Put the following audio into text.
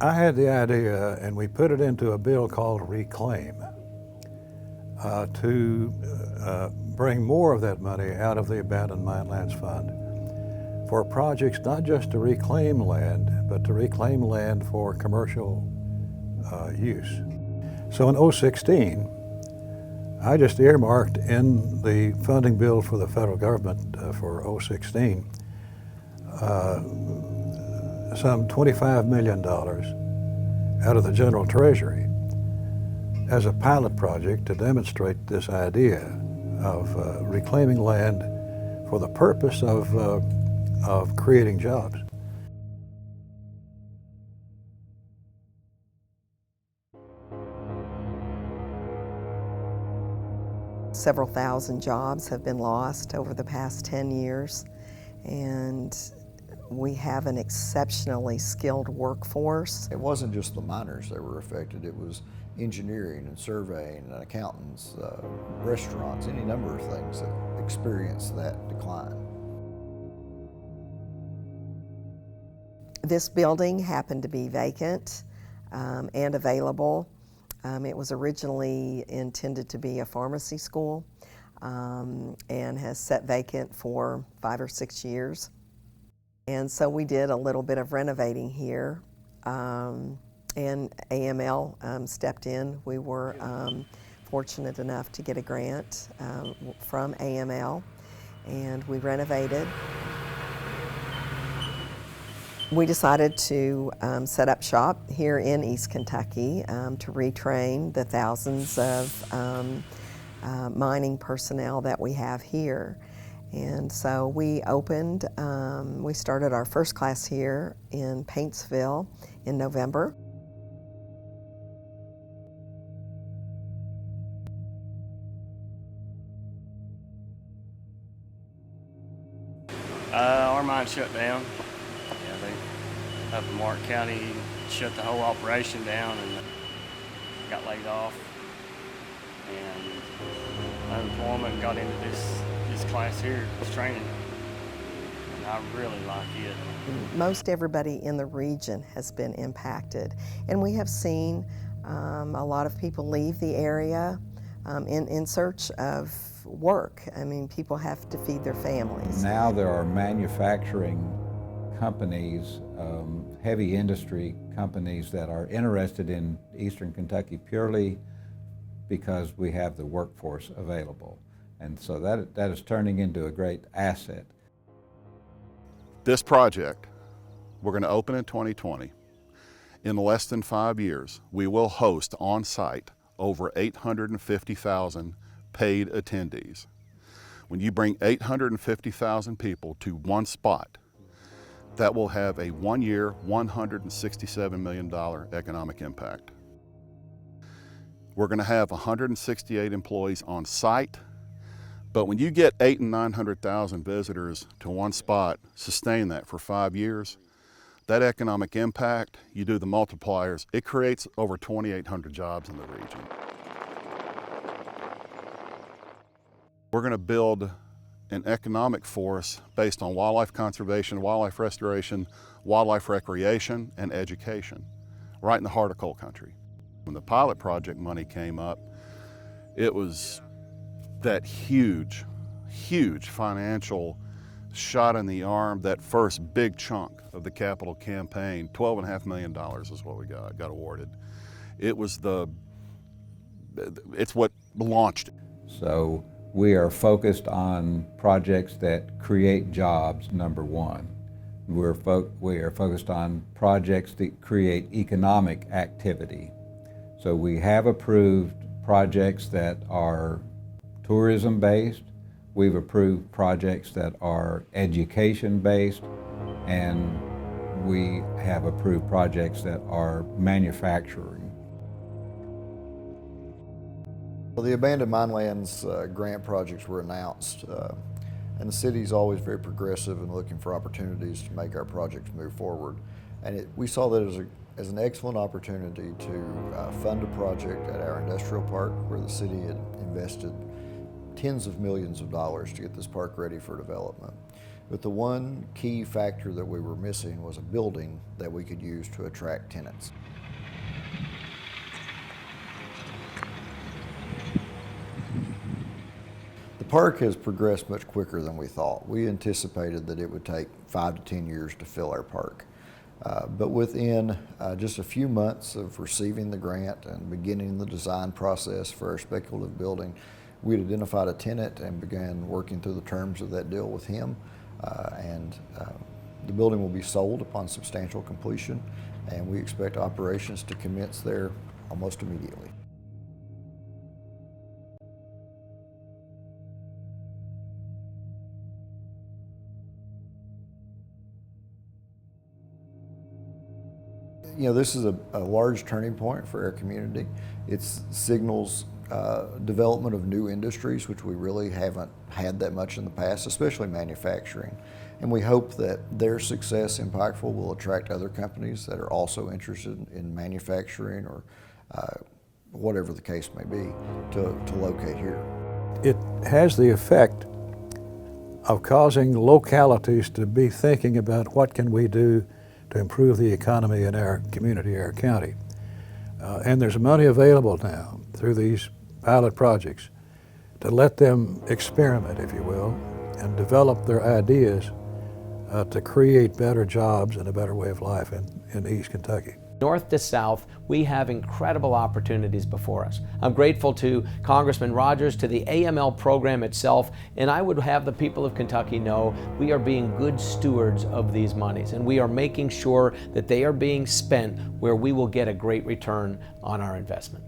I had the idea, and we put it into a bill called Reclaim, to bring more of that money out of the Abandoned Mine Lands Fund for projects not just to reclaim land, but to reclaim land for commercial use. So in 2016, I just earmarked in the funding bill for the federal government for 2016 some $25 million out of the general treasury as a pilot project to demonstrate this idea of reclaiming land for the purpose of creating jobs. Several thousand jobs have been lost over the past 10 years, and we have an exceptionally skilled workforce. It wasn't just the miners that were affected, it was engineering and surveying and accountants, restaurants, any number of things that experienced that decline. This building happened to be vacant and available. It was originally intended to be a pharmacy school and has sat vacant for 5 or 6 years. And so we did a little bit of renovating here, and AML stepped in. We were fortunate enough to get a grant from AML, and we renovated. We decided to set up shop here in East Kentucky to retrain the thousands of mining personnel that we have here. And so we opened, we started our first class here in Paintsville in November. Our mine shut down. Up in Martin County shut the whole operation down and got laid off, and unemployment, got into this class here, this training, and I really like it. Most everybody in the region has been impacted, and we have seen a lot of people leave the area in search of work. I mean, people have to feed their families. Now there are manufacturing companies, heavy industry companies that are interested in Eastern Kentucky purely because we have the workforce available. And so that is turning into a great asset. This project, we're going to open in 2020. In less than 5 years, we will host on site over 850,000 paid attendees. When you bring 850,000 people to one spot, that will have a 1 year, $167 million economic impact. We're going to have 168 employees on site, but when you get 800,000 and 900,000 visitors to one spot, sustain that for 5 years, that economic impact, you do the multipliers, it creates over 2,800 jobs in the region. We're going to build an economic force based on wildlife conservation, wildlife restoration, wildlife recreation, and education, right in the heart of coal country. When the pilot project money came up, it was that huge, huge financial shot in the arm, that first big chunk of the capital campaign. $12.5 million is what we got awarded. It's what launched it. So we are focused on projects that create jobs, number one. We are focused on projects that create economic activity. So we have approved projects that are tourism-based, we've approved projects that are education-based, and we have approved projects that are manufacturing. Well, the Abandoned Mine Lands grant projects were announced, and the city's always very progressive and looking for opportunities to make our projects move forward. And we saw that as an excellent opportunity to fund a project at our industrial park where the city had invested tens of millions of dollars to get this park ready for development. It But the one key factor that we were missing was a building that we could use to attract tenants. The park has progressed much quicker than we thought. We anticipated that it would take 5 to 10 years to fill our park. But within just a few months of receiving the grant and beginning the design process for our speculative building, we'd identified a tenant and began working through the terms of that deal with him. The building will be sold upon substantial completion, and we expect operations to commence there almost immediately. You know, this is a large turning point for our community. It signals development of new industries, which we really haven't had that much in the past, especially manufacturing. And we hope that their success in Pikeville will attract other companies that are also interested in manufacturing or whatever the case may be to locate here. It has the effect of causing localities to be thinking about what can we do to improve the economy in our community, our county. And there's money available now through these pilot projects to let them experiment, if you will, and develop their ideas to create better jobs and a better way of life in East Kentucky. North to south, we have incredible opportunities before us. I'm grateful to Congressman Rogers, to the AML program itself, and I would have the people of Kentucky know we are being good stewards of these monies, and we are making sure that they are being spent where we will get a great return on our investment.